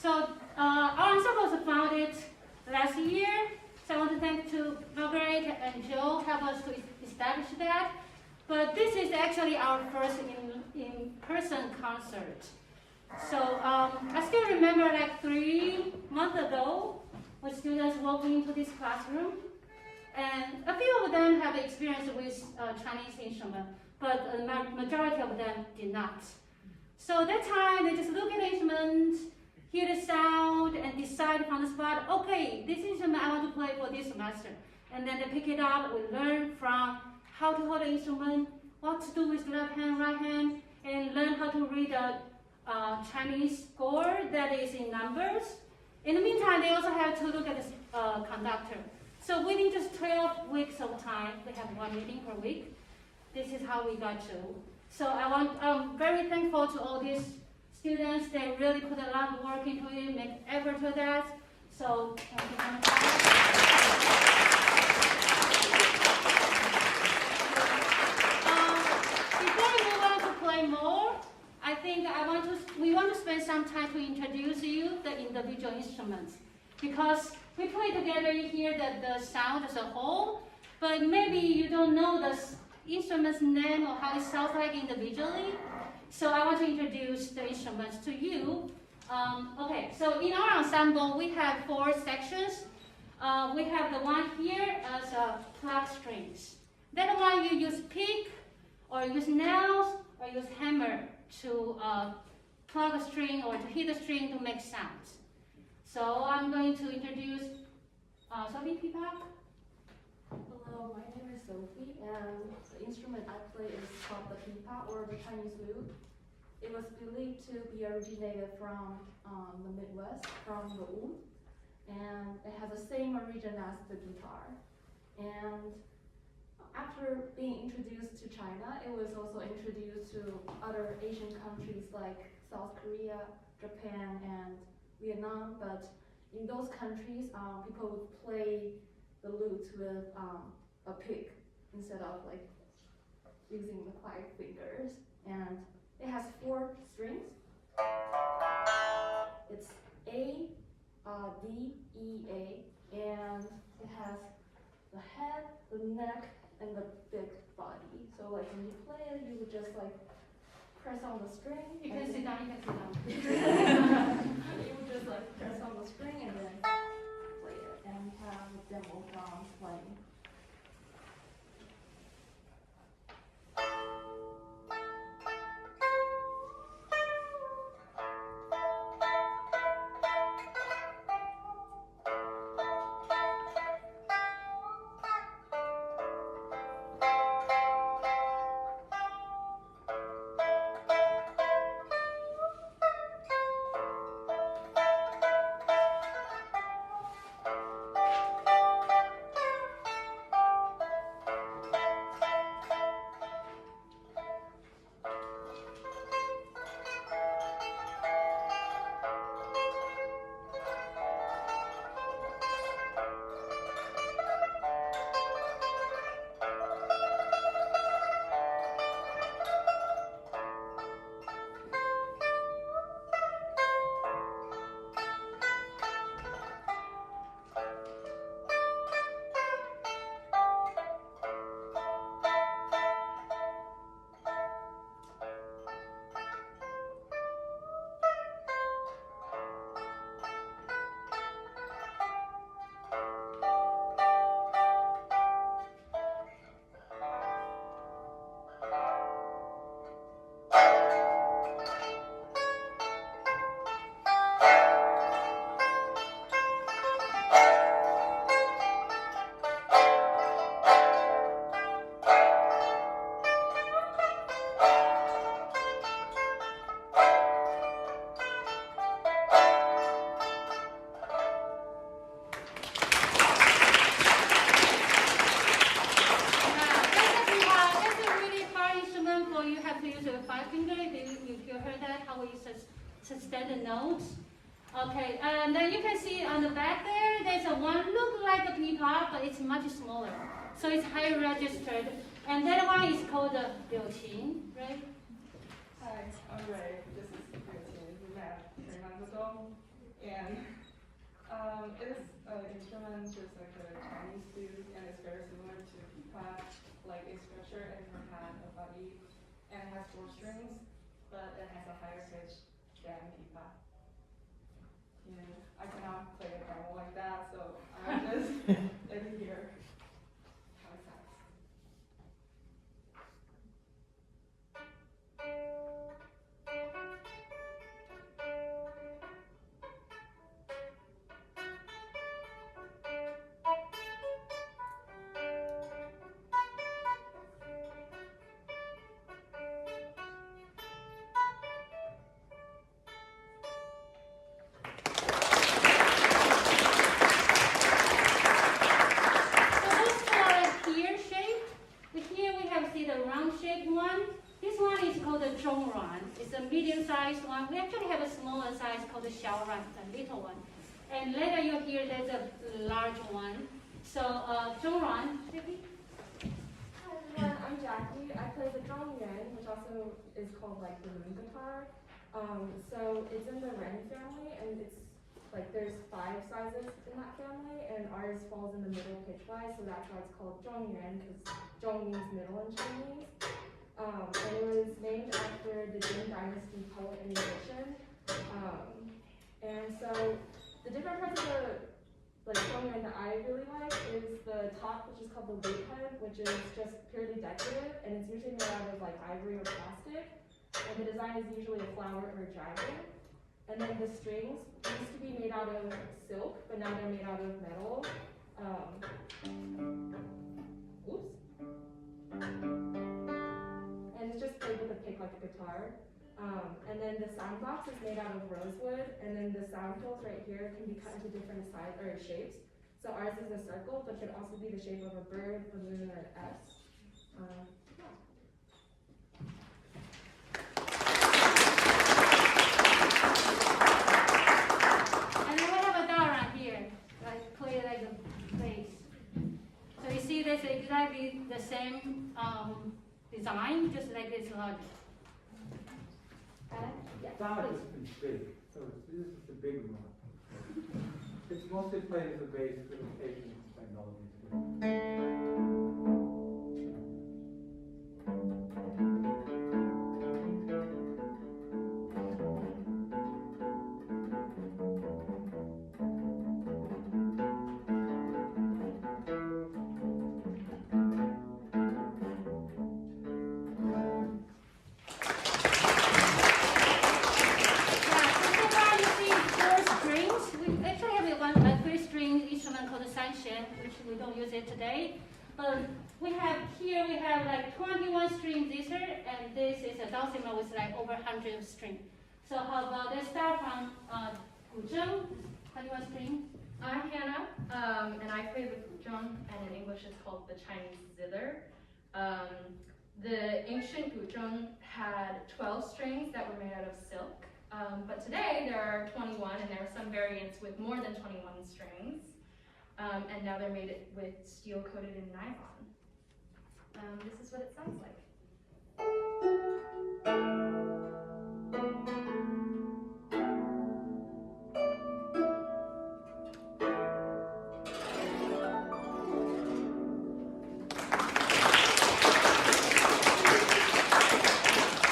So our ensemble was founded last year. So I want to thank to Margaret and Joe help us to establish that. But this is actually our first in-person concert. So I still remember like 3 months ago, when students walked into this classroom, and a few of them have experience with Chinese instrument, but the majority of them did not. So that time, they just look at the instrument, hear the sound, and decide from the spot, okay, this instrument I want to play for this semester. And then they pick it up, we learn from how to hold the instrument, what to do with left hand, right hand, and learn how to read the Chinese score that is in numbers. In the meantime, they also have to look at the conductor. So within just 12 weeks of time, we have 1 meeting per week. This is how we got to. So I'm very thankful to all these students. They really put a lot of work into it, make effort to that. So thank you very much. Before we move on to play more, I think we want to spend some time to introduce you the individual instruments, because we play together, you hear the sound as a whole, but maybe you don't know the instrument's name or how it sounds like individually. So I want to introduce the instruments to you. Okay, so in our ensemble, we have 4 sections. We have the one here as pluck strings. That one you use pick, or use nails, or use hammer to plug a string or to hit a string to make sounds. So I'm going to introduce Sophie Pipa. Hello, my name is Sophie, and the instrument I play is called the pipa, or the Chinese lute. It was believed to be originated from the Midwest, from the Wu, and it has the same origin as the guitar. And after being introduced to China, it was also introduced to other Asian countries like South Korea, Japan, and Vietnam. But in those countries, people would play the lute with a pick instead of like using the 5 fingers. And it has 4 strings. It's A, D, E, A, and it has the head, the neck, and the big body. So like when you play it, you would just like press on the string. You can sit down, you can sit down. You would just like press on the string and then play it. And we have a demo from playing. Sustain the notes. Okay, and then you can see on the back there, there's a one look like a pipa, but it's much smaller. So it's high registered. And that one is called the liuqin, right? Hi, I'm Ray. This is liuqin. We met 3 months ago. and it is an instrument just like a Chinese flute, and it's very similar to pipa. Like a structure and it has a body, and it has 4 strings, but it has a higher pitch than pipa. And I cannot play it normal like that, so I'll just let you hear how it sounds. zhongruan. It's a medium-sized one. We actually have a smaller size called the xiaoruan, a little one. And later you'll hear there's a large one. So zhongruan, maybe? Hi everyone, I'm Jackie. I play the zhongyuan, which also is called like the moon guitar. So it's in the Ren family, and it's like there's 5 sizes in that family, and ours falls in the middle pitch-wise, so that's why it's called zhongyuan, because zhong means middle in Chinese. And it was named after the Jin Dynasty poet and musician. And so the different parts of the zhongyuan that I really like is the top, which is called the liuqin, which is just purely decorative, and it's usually made out of like ivory or plastic. And the design is usually a flower or a dragon. And then the strings used to be made out of silk, but now they're made out of metal. Oops. And it's just played with a pick like a guitar. And then the sound box is made out of rosewood, and then the sound holes right here can be cut into different size or shapes. So ours is a circle, but could also be the shape of a bird, a moon, or an S. And then we have a daruan here, like play like a bass. So you see that's exactly the same design, just like this logic. Daruan is pretty big, so this is the big one. It's mostly played as a bass with occasional like melodies too. Which we don't use it today. But we have like 21 string this and this is a dulcimer with like over 100 string. So how about let's start from guzheng, 21 string. I'm Hannah, and I play the guzheng, and in English it's called the Chinese zither. The ancient guzheng had 12 strings that were made out of silk, but today there are 21, and there are some variants with more than 21 strings. And now they're made with steel coated in nylon. This is what it sounds like.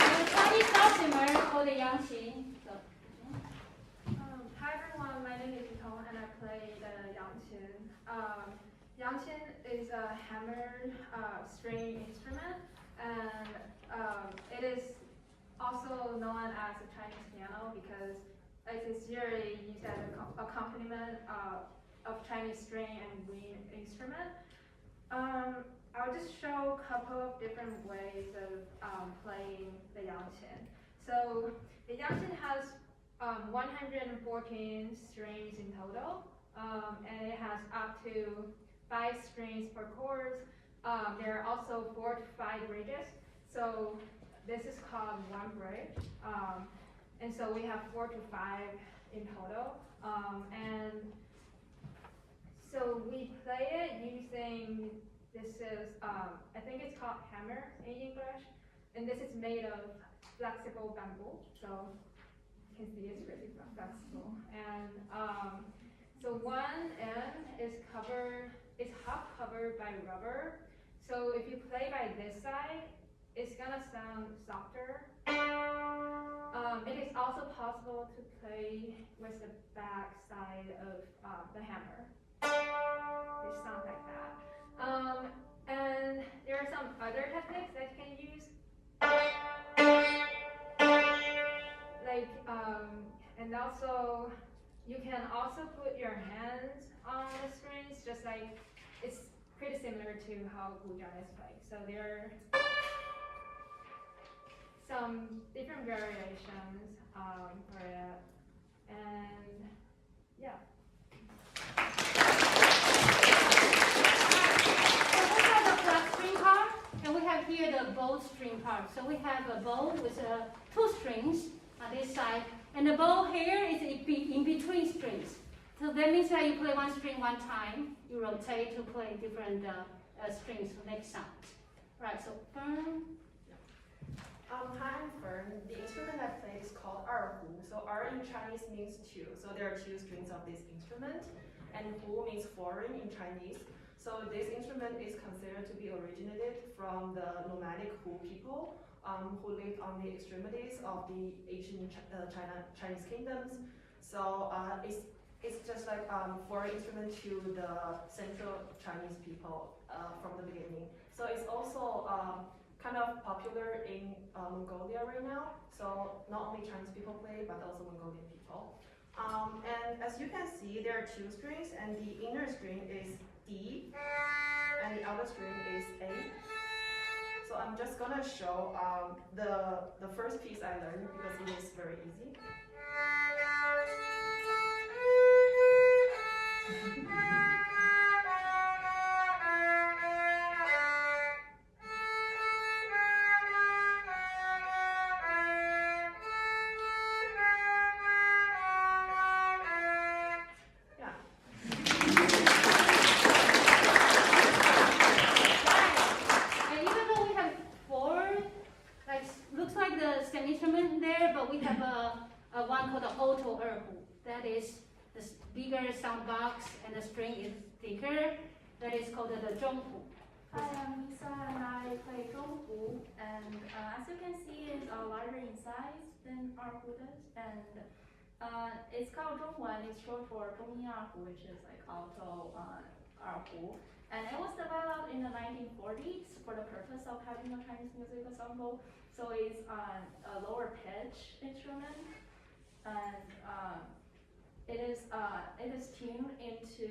The Chinese dulcimer called the yangqin. Hi everyone, my name is Yutong and I play the yangqin. Yangqin is a hammered string instrument, and it is also known as a Chinese piano because it is usually used as an accompaniment of Chinese string and wind instrument. I'll just show a couple of different ways of playing the yangqin. So the yangqin has 114 strings in total, and it has up to 5 strings per chord. There are also 4 to 5 bridges. So this is called one bridge. And so we have 4 to 5 in total. And so we play it using, this is, I think it's called hammer in English. And this is made of flexible bamboo. So can see it's pretty flexible. And so one end is half covered by rubber. So if you play by this side, it's gonna sound softer. It is also possible to play with the back side of the hammer. It sounds like that. And there are some other techniques that you can use. And also, you can also put your hands on the strings, just like it's pretty similar to how guzheng is played. So there are some different variations for it, and yeah. So we have the flat string part, and we have here the bow string part. So we have a bow with two strings on this side, and the bow here is in between strings. So that means that you play one string one time, you rotate to play different strings to make sound. Right, so Fern. Hi, I'm Fern. The instrument I played is called erhu. So er in Chinese means two. So there are two strings of this instrument, and hu means foreign in Chinese. So this instrument is considered to be originated from the nomadic Hu people who lived on the extremities of the ancient Chinese kingdoms. So it's just like foreign instrument to the central Chinese people from the beginning. So it's also kind of popular in Mongolia right now. So not only Chinese people play, but also Mongolian people. And as you can see, there are two strings, and the inner string is D, and the outer string is A. So I'm just gonna show the first piece I learned because it is very easy. One called the auto erhu. That is the bigger sound box and the string is thicker. That is called the zhonghu. Hi, I'm Lisa and I play zhonghu. And as you can see, it's larger in size than erhu does. And it's called zhongruan. It's short for zhongyi erhu, which is like alto erhu. And it was developed in the 1940s for the purpose of having a Chinese music ensemble. So it's a lower pitch instrument. And it is tuned into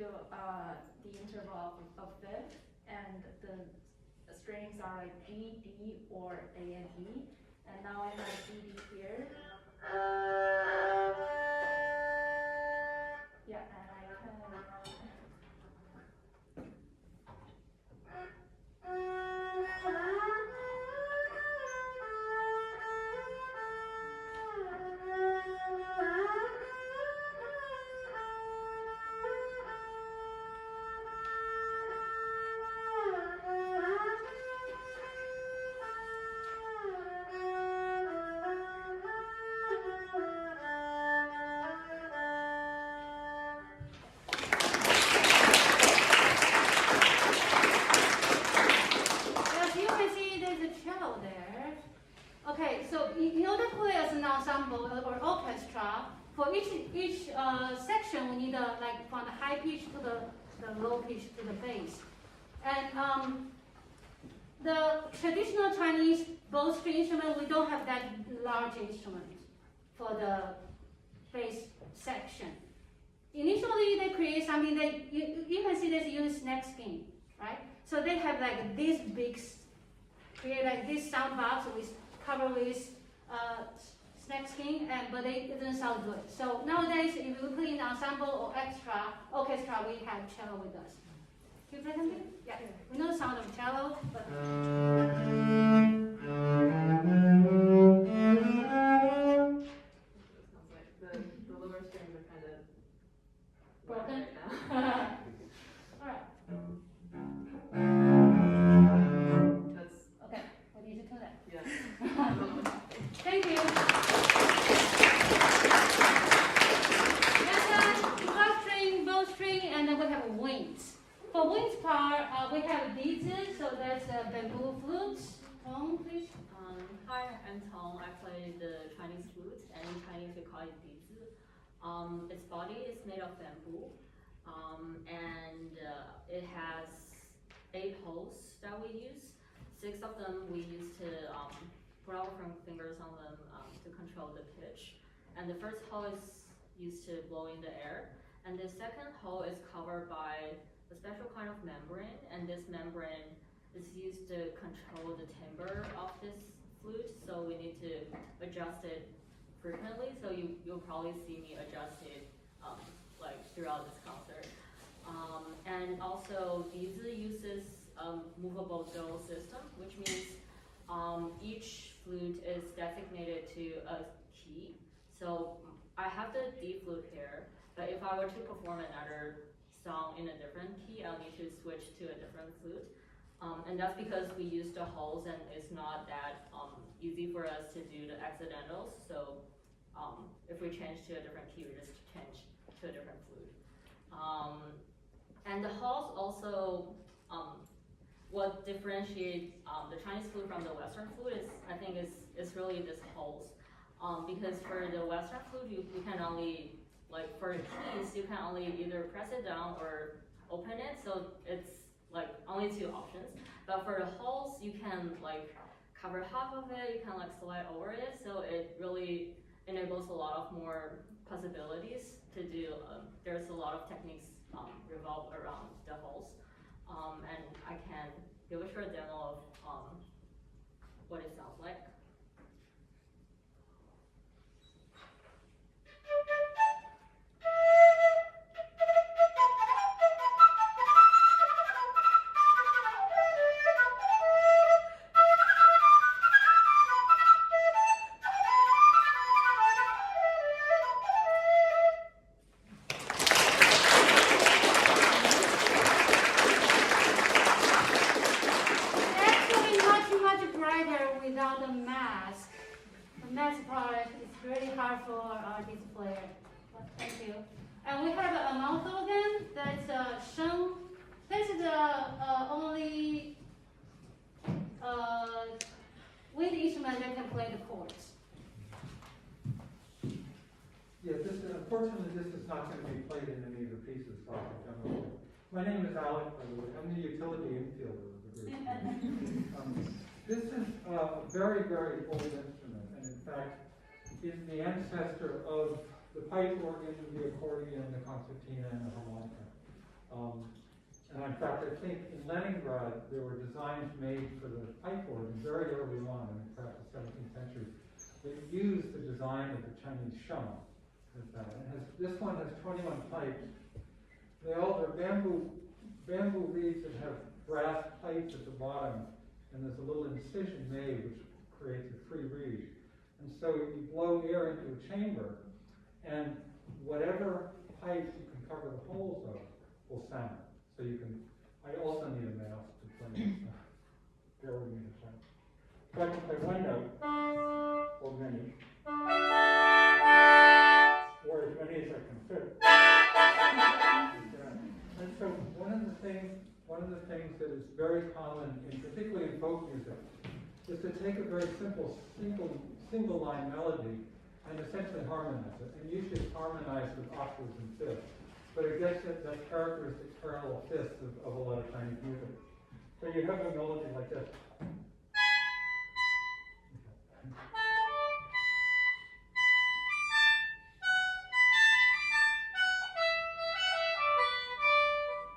the interval of fifth, and the strings are like G, D, or A and E. And now I have G, D here. Yeah, and I can. Or orchestra, for each section we need like from the high pitch to the low pitch to the bass. And the traditional Chinese bow string instrument, we don't have that large instrument for the bass section. Initially they create something that you can see they use neck skin, right? So they have like this big, create like this sound box with covered with neck skin, but it doesn't sound good. So nowadays, if we put in ensemble or orchestra, we have cello with us. Can you play something? Yeah. We know the sound of cello, but. The lower strings are kind of Broken? right now. Alright. Okay, what did you do that? Yeah. Thank you. For wind part, we have dizi, so that's a bamboo flute. Tong, please. Hi, I'm Tong. I play the Chinese flute, and in Chinese we call it dizi. Its body is made of bamboo, and it has 8 holes that we use. 6 of them we use to put our fingers on them to control the pitch. And the first hole is used to blow in the air, and the second hole is covered by a special kind of membrane, and this membrane is used to control the timbre of this flute, so we need to adjust it frequently, so you'll probably see me adjust it like throughout this concert. And also dizi uses movable dole system, which means each flute is designated to a key. So I have the D flute here, but if I were to perform another song in a different key, I'll need to switch to a different flute. And that's because we use the holes, and it's not that easy for us to do the accidentals. So if we change to a different key, we just change to a different flute. And the holes also, what differentiates the Chinese flute from the Western flute is, I think, is really this holes. Because for the Western flute, you can only, like for the keys, you can only either press it down or open it, so it's like only 2 options. But for the holes, you can like cover half of it, you can like slide over it, so it really enables a lot of more possibilities to do. There's a lot of techniques revolved around the holes, and I can give a short demo of what it sounds like. Without the mask. The mask part is really hard for our dizi player. Thank you. And we have a mouth organ that's sheng. This is the only wind instrument that can play the chords. Yeah, unfortunately, this is not going to be played in any of the pieces. So my name is Alec, by the way. I'm the utility infielder of the group. This is a very, very old instrument, and in fact, is the ancestor of the pipe organ, the accordion, the concertina, and the harmonica. And in fact, I think in Leningrad, there were designs made for the pipe organ very early on, in fact, the 17th century, that used the design of the Chinese sheng. This one has 21 pipes. They're bamboo reeds that have brass pipes at the bottom, and there's a little incision made which creates a free reed. And so you blow air into a chamber, and whatever pipes you can cover the holes of will sound. So you can, I also need a mouse to play this. Bear with me a second. So I can play one note, or many, or as many as I can fit. And so one of the things that is very common, particularly in folk music, is to take a very simple single line melody and essentially harmonize it. And usually it's harmonized with octaves and fifths. But it gets that characteristic parallel fifths of a lot of Chinese music. So you have a melody like this.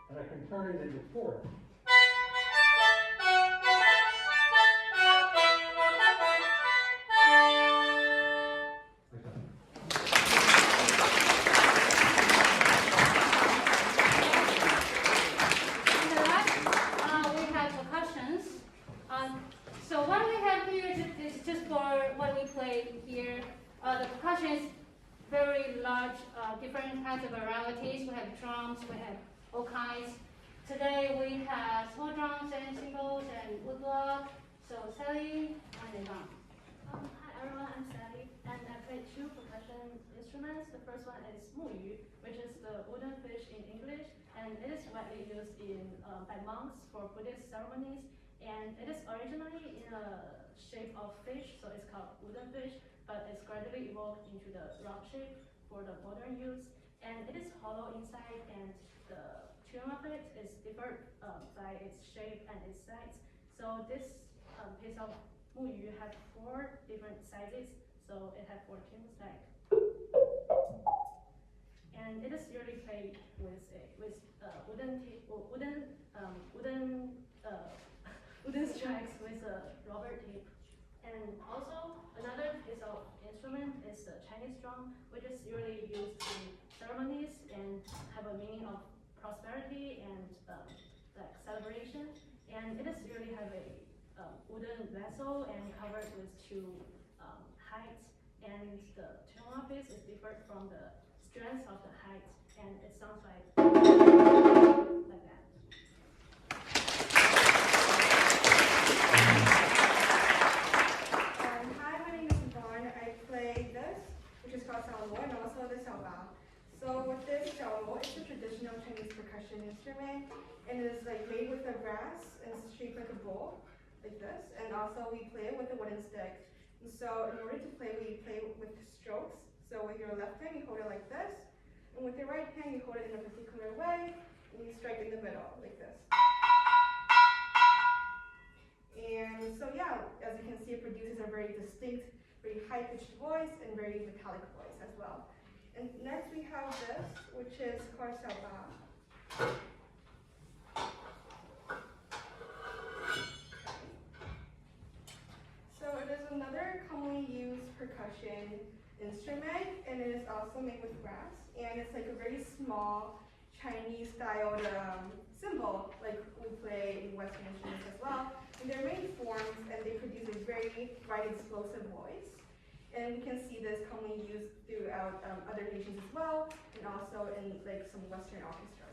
And I can turn it into fourths. So what we have here is just for what we play here. The percussion is very large, different kinds of varieties. We have drums, we have all kinds. Today we have small drums and cymbals and woodblock. So Sally and Yvonne. Hi everyone, I'm Sally, and I play 2 percussion instruments. The first one is 木鱼, which is the wooden fish in English, and it is widely used by monks for Buddhist ceremonies. And it is originally in a shape of fish, so it's called wooden fish, but it's gradually evolved into the round shape for the modern use. And it is hollow inside, and the tune of it is differed by its shape and its size. So this piece of muyu has 4 different sizes, so it has 4 tunes like. And it is usually played with wooden strikes with a rubber tape. And also another piece of instrument is the Chinese drum, which is usually used in ceremonies and have a meaning of prosperity and like celebration. And it is usually have a wooden vessel and covered with 2 heights. And the tone of it is different from the strength of the height, and it sounds like that. Hi, my name is Yvonne. I play this, which is called cello, and also the xiaobao. So with this cello, it's a traditional Chinese percussion instrument, and it is like made with a brass and it's shaped like a bowl, like this. And also we play it with a wooden stick. And so in order to play, we play with strokes. So with your left hand, you hold it like this, and with your right hand, you hold it in a particular way, and you strike in the middle, like this. And so yeah, as you can see, it produces a very distinct, very high-pitched voice and very metallic voice as well. And next we have this, which is called xiaobao. So it is another commonly used percussion instrument, and it is also made with brass, and it's like a very small Chinese-styled cymbal, like we play in Western instruments as well. And they're many forms, and they produce a very bright, explosive voice. And we can see this commonly used throughout other nations as well, and also in like some Western orchestras.